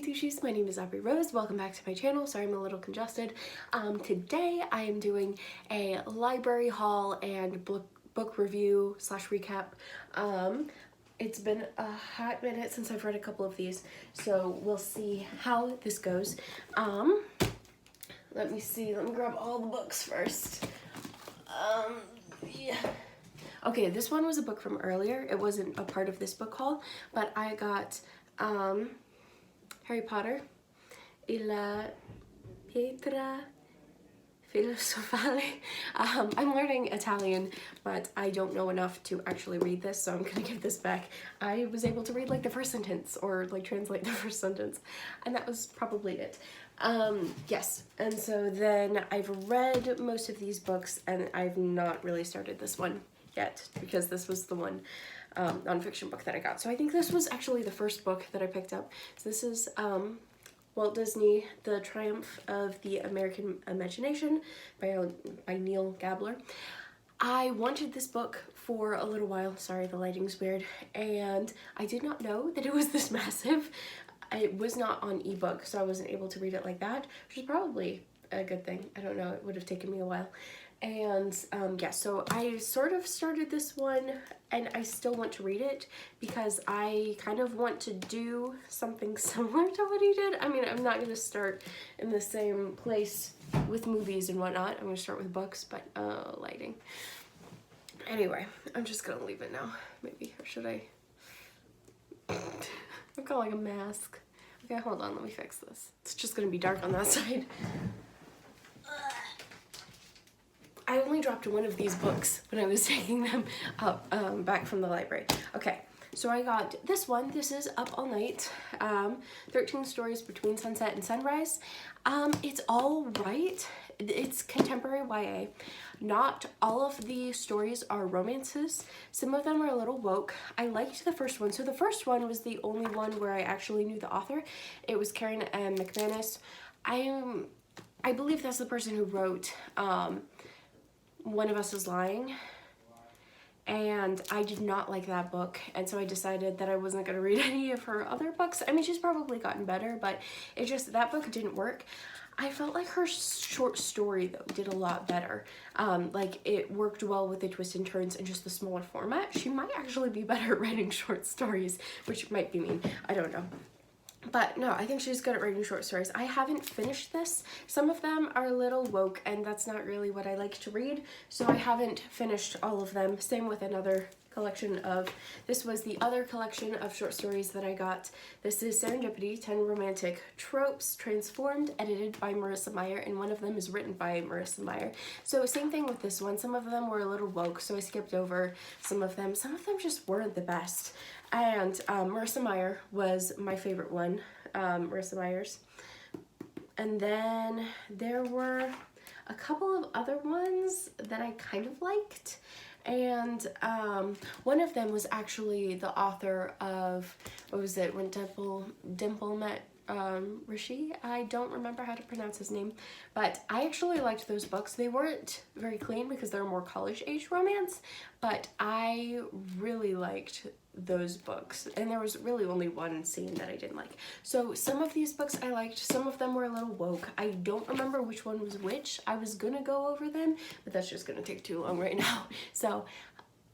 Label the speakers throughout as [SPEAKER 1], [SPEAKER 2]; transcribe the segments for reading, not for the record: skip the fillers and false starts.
[SPEAKER 1] Tushies, my name is Aubrie Rose. Welcome back to my channel. Sorry I'm a little congested. Today I am doing a library haul and book review slash recap. It's been a hot minute since I've read a couple of these, so we'll see how this goes. Let me see, let me grab all the books first. Yeah. Okay, this one was a book from earlier. It wasn't a part of this book haul, but I got Harry Potter e la pietra filosofale. I'm learning Italian, but I don't know enough to actually read this, so I'm gonna give this back. I was able to read like the first sentence or like translate the first sentence, and that was probably it. Yes, and so then I've read most of these books and I've not really started this one yet because this was the one nonfiction book that I got. So I think this was actually the first book that I picked up. So this is Walt Disney, The Triumph of the American Imagination by Neil Gabler. I wanted this book for a little while. Sorry, the lighting's weird. And I did not know that it was this massive. It was not on ebook, so I wasn't able to read it like that, which is probably a good thing. I don't know, it would have taken me a while. And yeah, so I sort of started this one and I still want to read it because I kind of want to do something similar to what he did. I mean, I'm not going to start in the same place with movies and whatnot. I'm going to start with books, but lighting. Anyway, I'm just going to leave it now. Maybe, or should I? I've got like a mask. Okay, hold on, let me fix this. It's just going to be dark on that side. I only dropped one of these books when I was taking them up back from the library. Okay, so I got this one. This is Up All Night, 13 Stories Between Sunset and Sunrise. It's all right. It's contemporary YA. Not all of the stories are romances. Some of them are a little woke. I liked the first one. So the first one was the only one where I actually knew the author. It was Karen McManus. I believe that's the person who wrote One of Us Is Lying, and I did not like that book, and so I decided that I wasn't going to read any of her other books. I mean, she's probably gotten better, but it just, that book didn't work. I felt like her short story, though, did a lot better. Like, it worked well with the twists and turns and just the smaller format. She might actually be better at writing short stories, which might be mean. I don't know. But no, I think she's good at writing short stories. I haven't finished this. Some of them are a little woke, and that's not really what I like to read, so I haven't finished all of them. Same with another collection of, this was the other collection of short stories that I got. This is Serendipity, 10 Romantic Tropes, transformed, edited by Marissa Meyer, and one of them is written by Marissa Meyer. So same thing with this one. Some of them were a little woke, so I skipped over some of them. Some of them just weren't the best. And Marissa Meyer was my favorite one, Marissa Meyer's. And then there were a couple of other ones that I kind of liked. And one of them was actually the author of, what was it, When Dimple Met Rishi. I don't remember how to pronounce his name, but I actually liked those books. They weren't very clean because they're more college age romance, but I really liked those books, and there was really only one scene that I didn't like. So some of these books I liked, some of them were a little woke. I don't remember which one was which. I was gonna go over them, but that's just gonna take too long right now. So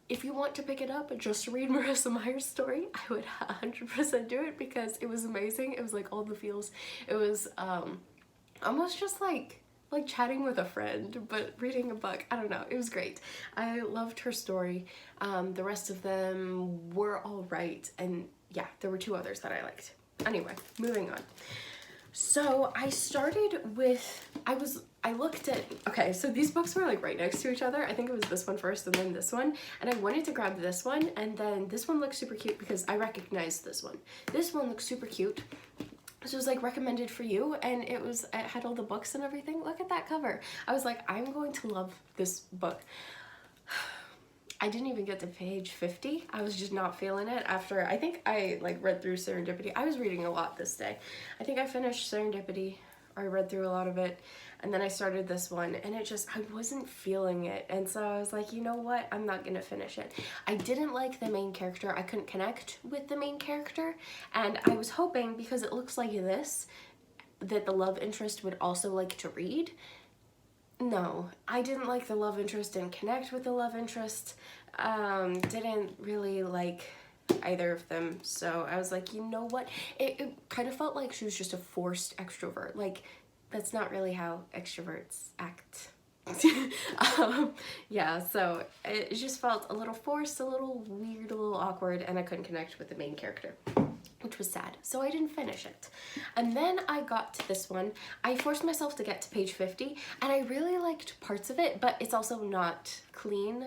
[SPEAKER 1] if you want to pick it up just to read Marissa Meyer's story, I would 100% do it because it was amazing. It was like all the feels. It was almost just like chatting with a friend, but reading a book. I don't know, it was great. I loved her story. The rest of them were all right, and yeah, there were two others that I liked. Anyway, moving on. So I started with, I looked at, okay, so these books were like right next to each other. I think it was this one first and then this one, and I wanted to grab this one, and then this one looked super cute because I recognized this one. This one looks super cute. This was like recommended for you, and it had all the books and everything. Look at that cover. I was like, I'm going to love this book. I didn't even get to page 50. I was just not feeling it after, I think I like read through Serendipity. I was reading a lot this day. I think I finished Serendipity or I read through a lot of it, and then I started this one, and it just, I wasn't feeling it, and so I was like, you know what, I'm not gonna finish it. I didn't like the main character. I couldn't connect with the main character, and I was hoping, because it looks like this, that the love interest would also like to read. No, I didn't like the love interest, didn't connect with the love interest, didn't really like either of them, so I was like, you know what, it kind of felt like she was just a forced extrovert. Like, that's not really how extroverts act. Yeah, so it just felt a little forced, a little weird, a little awkward, and I couldn't connect with the main character, which was sad, so I didn't finish it. And then I got to this one. I forced myself to get to page 50, and I really liked parts of it, but it's also not clean.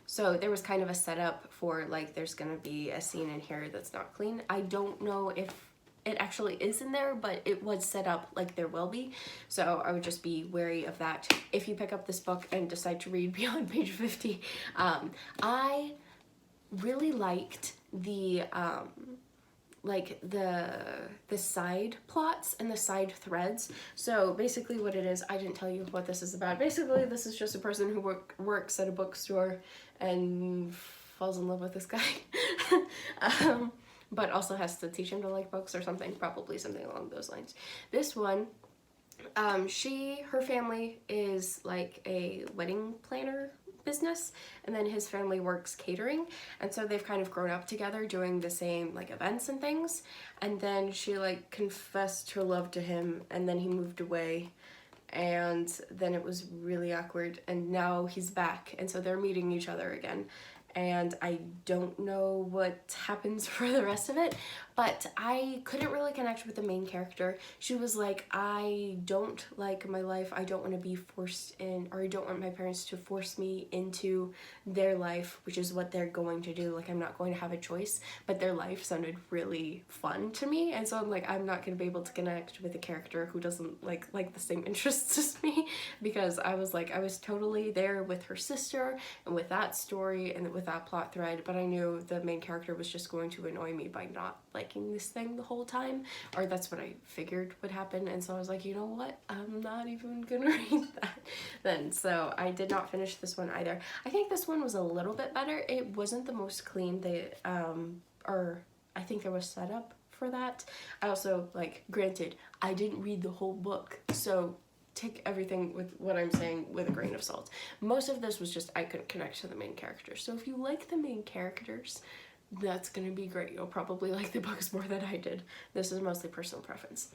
[SPEAKER 1] So there was kind of a setup for, like, there's gonna be a scene in here that's not clean. I don't know if it actually is in there, but it was set up like there will be, so I would just be wary of that if you pick up this book and decide to read beyond page 50. I really liked the like the side plots and the side threads. So basically what it is, I didn't tell you what this is about. Basically this is just a person who works at a bookstore and falls in love with this guy. But also has to teach him to like books or something, probably something along those lines. This one, her family is like a wedding planner business, and then his family works catering, and so they've kind of grown up together doing the same like events and things, and then she like confessed her love to him, and then he moved away, and then it was really awkward, and now he's back, and so they're meeting each other again. And I don't know what happens for the rest of it, but I couldn't really connect with the main character. She was like, I don't like my life, I don't want to be forced in, or I don't want my parents to force me into their life, which is what they're going to do. Like, I'm not going to have a choice, but their life sounded really fun to me, and so I'm like, I'm not going to be able to connect with a character who doesn't like the same interests as me, because I was like, I was totally there with her sister, and with that story, and with that plot thread, but I knew the main character was just going to annoy me by not liking this thing the whole time, or that's what I figured would happen, and so I was like, you know what, I'm not even gonna read that then. So I did not finish this one either. I think this one was a little bit better. It wasn't the most clean. Or I think there was setup for that. I also, like, granted, I didn't read the whole book, so take everything with what I'm saying with a grain of salt. Most of this was just I couldn't connect to the main characters. So if you like the main characters, that's gonna be great. You'll probably like the books more than I did. This is mostly personal preference.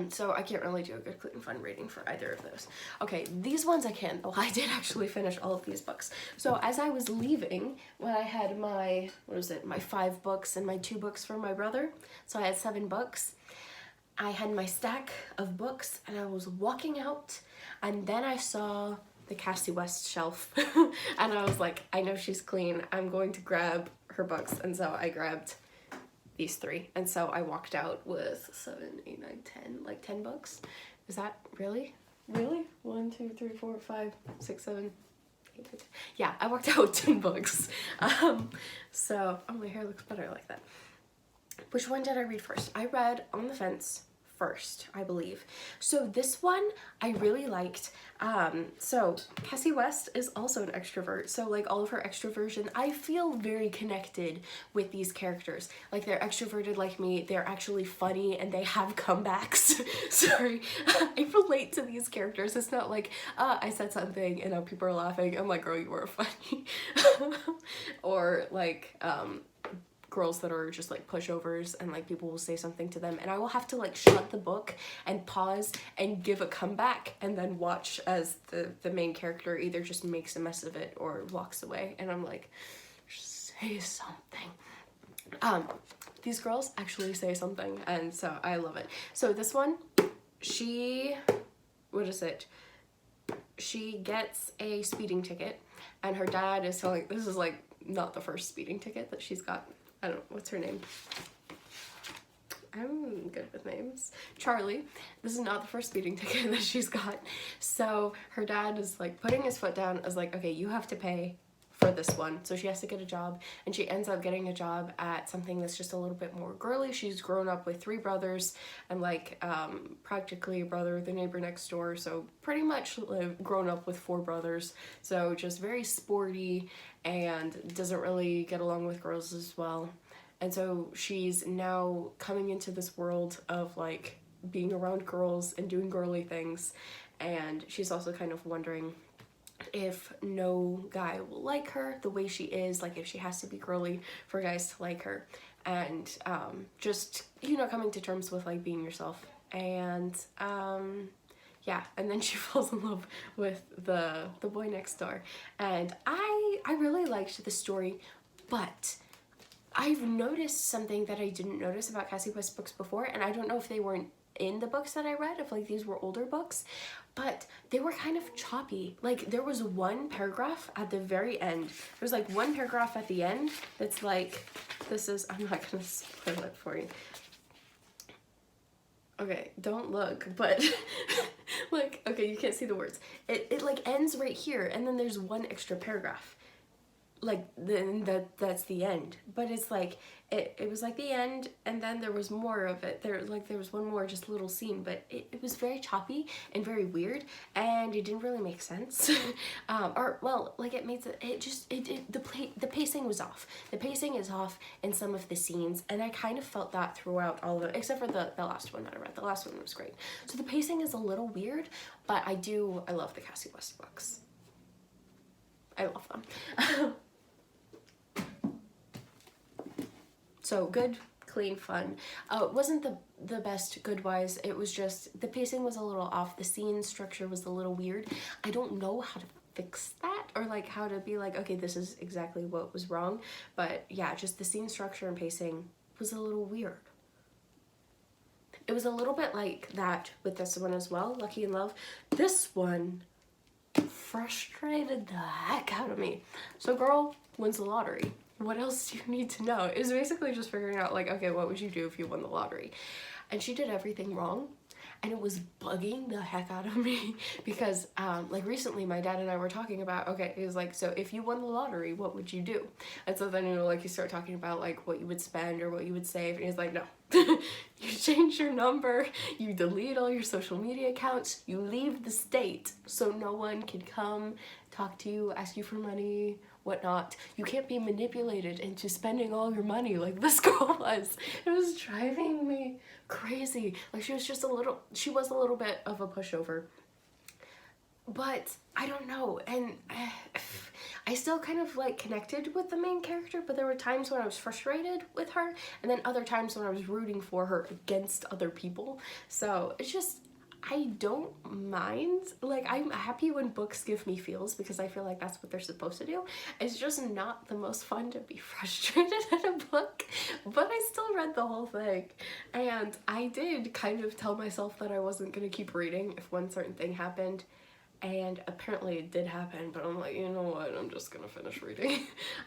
[SPEAKER 1] So I can't really do a good, clean, fun rating for either of those. Okay, these ones I can. Oh, I did actually finish all of these books. So as I was leaving, when I had my, my 5 books and my 2 books for my brother, so I had 7 books, I had my stack of books, and I was walking out, and then I saw the Cassie West shelf, and I was like, I know she's clean, I'm going to grab her books, and so I grabbed these 3, and so I walked out with 7, 8, 9, 10, like 10 books. Is that really? 1, 2, 3, 4, 5, 6, 7, 8, 9, 10. Yeah, I walked out with 10 books. So, oh, my hair looks better like that. Which one did I read first? I read On the Fence first, I believe. So this one I really liked. So Cassie West is also an extrovert, so like all of her extroversion, I feel very connected with these characters. Like, they're extroverted like me, they're actually funny, and they have comebacks. Sorry, I relate to these characters. It's not like, I said something and now people are laughing, I'm like, girl, you were funny. Or like, girls that are just like pushovers, and like people will say something to them, and I will have to like shut the book and pause and give a comeback, and then watch as the main character either just makes a mess of it or walks away, and I'm like, say something. These girls actually say something, and so I love it. So this one, she gets a speeding ticket, and her dad is telling, this is like not the first speeding ticket that she's got. I don't know, what's her name? I'm good with names. Charlie. This is not the first speeding ticket that she's got. So her dad is like putting his foot down, is like, okay, you have to pay for this one. So she has to get a job, and she ends up getting a job at something that's just a little bit more girly. She's grown up with 3 brothers and like practically a brother, the neighbor next door. So pretty much grown up with 4 brothers. So just very sporty and doesn't really get along with girls as well. And so she's now coming into this world of like being around girls and doing girly things. And she's also kind of wondering if no guy will like her the way she is, like if she has to be girly for guys to like her, and just, you know, coming to terms with like being yourself. And yeah, and then she falls in love with the boy next door. And I really liked the story, but I've noticed something that I didn't notice about Cassie West books before, and I don't know if they weren't in the books that I read, if like these were older books, but they were kind of choppy. Like there was one paragraph at the very end. There's like one paragraph at the end that's like, this is, I'm not gonna spoil it for you. Okay, don't look, but like, okay, you can't see the words. It like ends right here, and then there's one extra paragraph. Like then that's the end, but it's like it was like the end, and then there was more of it. There was one more just little scene, but it was very choppy and very weird, and it didn't really make sense. Or well, like it made the pacing was off. The pacing is off in some of the scenes, and I kind of felt that throughout all of it, except for the last one that I read. The last one was great. So the pacing is a little weird, but I love the Cassie West books. I love them. So good, clean, fun. It wasn't the best good-wise. It was just, the pacing was a little off. The scene structure was a little weird. I don't know how to fix that, or like how to be like, okay, this is exactly what was wrong. But yeah, just the scene structure and pacing was a little weird. It was a little bit like that with this one as well, Lucky in Love. This one frustrated the heck out of me. So girl wins the lottery. What else do you need to know? It was basically just figuring out like, okay, what would you do if you won the lottery? And she did everything wrong, and it was bugging the heck out of me because like recently my dad and I were talking about, okay, it was like, so if you won the lottery, what would you do? And so then, you know, like you start talking about like what you would spend or what you would save, and he's like, no. You change your number, you delete all your social media accounts, you leave the state so no one can come talk to you, ask you for money, whatnot. You can't be manipulated into spending all your money like this girl was. It was driving me crazy. Like she was a little bit of a pushover. But I don't know, and I still kind of like connected with the main character, but there were times when I was frustrated with her, and then other times when I was rooting for her against other people. So it's just, I don't mind. Like, I'm happy when books give me feels because I feel like that's what they're supposed to do. It's just not the most fun to be frustrated at a book, but I still read the whole thing. And I did kind of tell myself that I wasn't gonna keep reading if one certain thing happened. And apparently it did happen, but I'm like, you know what, I'm just gonna finish reading.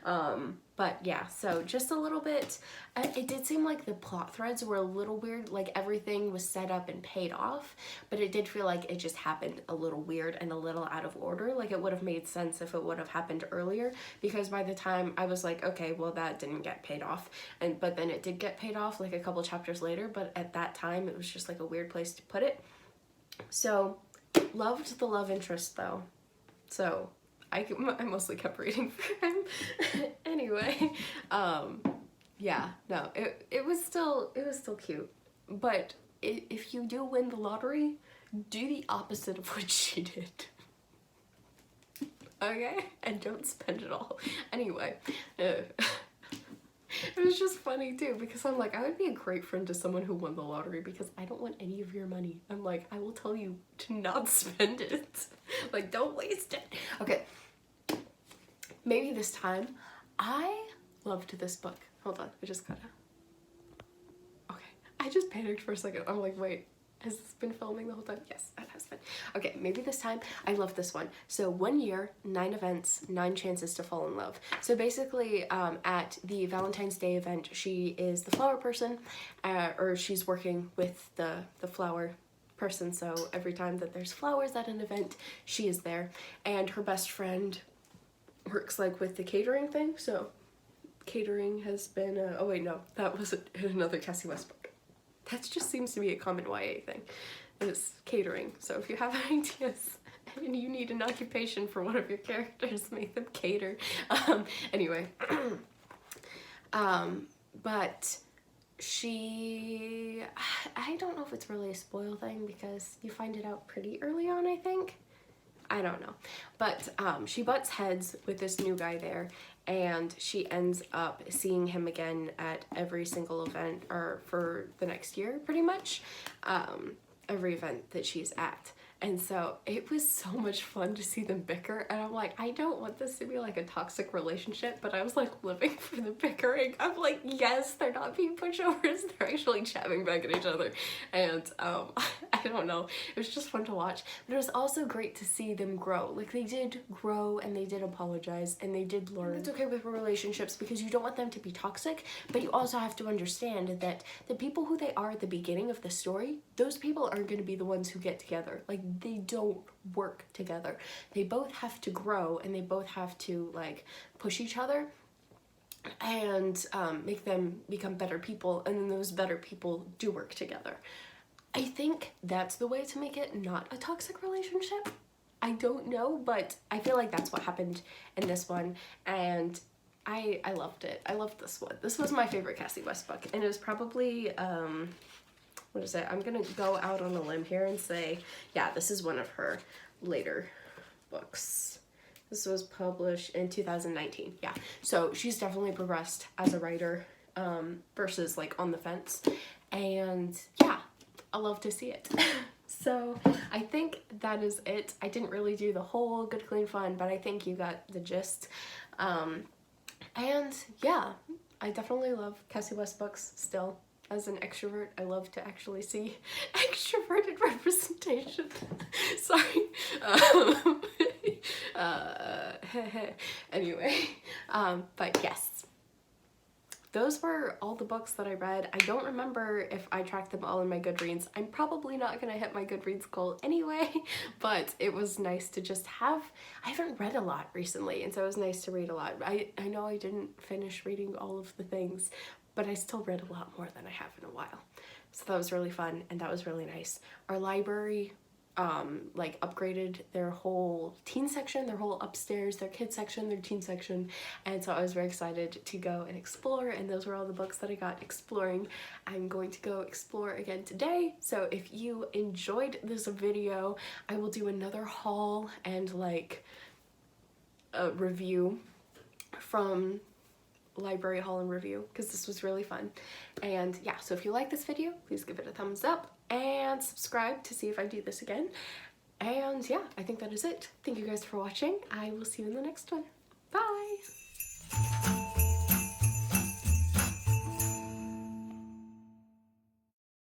[SPEAKER 1] But yeah, so just a little bit, it did seem like the plot threads were a little weird, like everything was set up and paid off, but it did feel like it just happened a little weird and a little out of order. Like it would have made sense if it would have happened earlier, because by the time I was like, okay, well that didn't get paid off, but then it did get paid off like a couple chapters later, but at that time it was just like a weird place to put it. So loved the love interest though, so I mostly kept reading for him. Anyway, yeah, no, it was still cute, but if you do win the lottery, do the opposite of what she did. Okay, and don't spend it all. Anyway, it was just funny too, because I'm like, I would be a great friend to someone who won the lottery because I don't want any of your money. I'm like, I will tell you to not spend it. Like, don't waste it. Okay, maybe this time. I loved this book. Hold on, I just gotta. Okay, I just panicked for a second. I'm like, wait, has this been filming the whole time? Yes, it has been. Okay, maybe this time. I love this one. So 1 year, 9 events, 9 chances to fall in love. So basically, at the Valentine's Day event, she is the flower person, or she's working with the flower person. So every time that there's flowers at an event, she is there. And her best friend works like with the catering thing. So catering has been, oh wait, no, that was another Cassie West book. That just seems to be a common YA thing, is catering. So if you have ideas and you need an occupation for one of your characters, make them cater. Anyway, but she, I don't know if it's really a spoil thing because you find it out pretty early on, I think. I don't know. But she butts heads with this new guy there, and she ends up seeing him again at every single event, or for the next year, pretty much. Every event that she's at. And so it was so much fun to see them bicker, and I'm like, I don't want this to be like a toxic relationship, but I was like living for the bickering. I'm like, yes, they're not being pushovers, they're actually chatting back at each other. And I don't know, it was just fun to watch, but it was also great to see them grow. Like, they did grow, and they did apologize, and they did learn. It's okay with relationships because you don't want them to be toxic, but you also have to understand that the people who they are at the beginning of the story, those people aren't going to be the ones who get together. Like, they don't work together. They both have to grow, and they both have to like push each other and make them become better people, and then those better people do work together. I think that's the way to make it not a toxic relationship. I don't know, but I feel like that's what happened in this one, and I loved it. I loved this one. This was my favorite Cassie West book, and it was probably what is it? I'm gonna go out on a limb here and say, yeah, this is one of her later books. This was published in 2019. Yeah, so she's definitely progressed as a writer versus like on the fence, and yeah, I love to see it. So I think that is it. I didn't really do the whole Good Clean Fun, but I think you got the gist. And yeah, I definitely love Cassie West books still. As an extrovert, I love to actually see extroverted representation. Sorry. Anyway, but yes. Those were all the books that I read. I don't remember if I tracked them all in my Goodreads. I'm probably not gonna hit my Goodreads goal anyway, but it was nice to just have, I haven't read a lot recently, and so it was nice to read a lot. I know I didn't finish reading all of the things, but I still read a lot more than I have in a while. So that was really fun, and that was really nice. Our library like upgraded their whole teen section, their whole upstairs, their kids section, their teen section, and so I was very excited to go and explore, and those were all the books that I got exploring. I'm going to go explore again today, so if you enjoyed this video, I will do another haul and like a review from library haul and review, because this was really fun. And yeah, so if you like this video, please give it a thumbs up and subscribe to see if I do this again. And yeah, I think that is it. Thank you guys for watching. I will see you in the next one. Bye!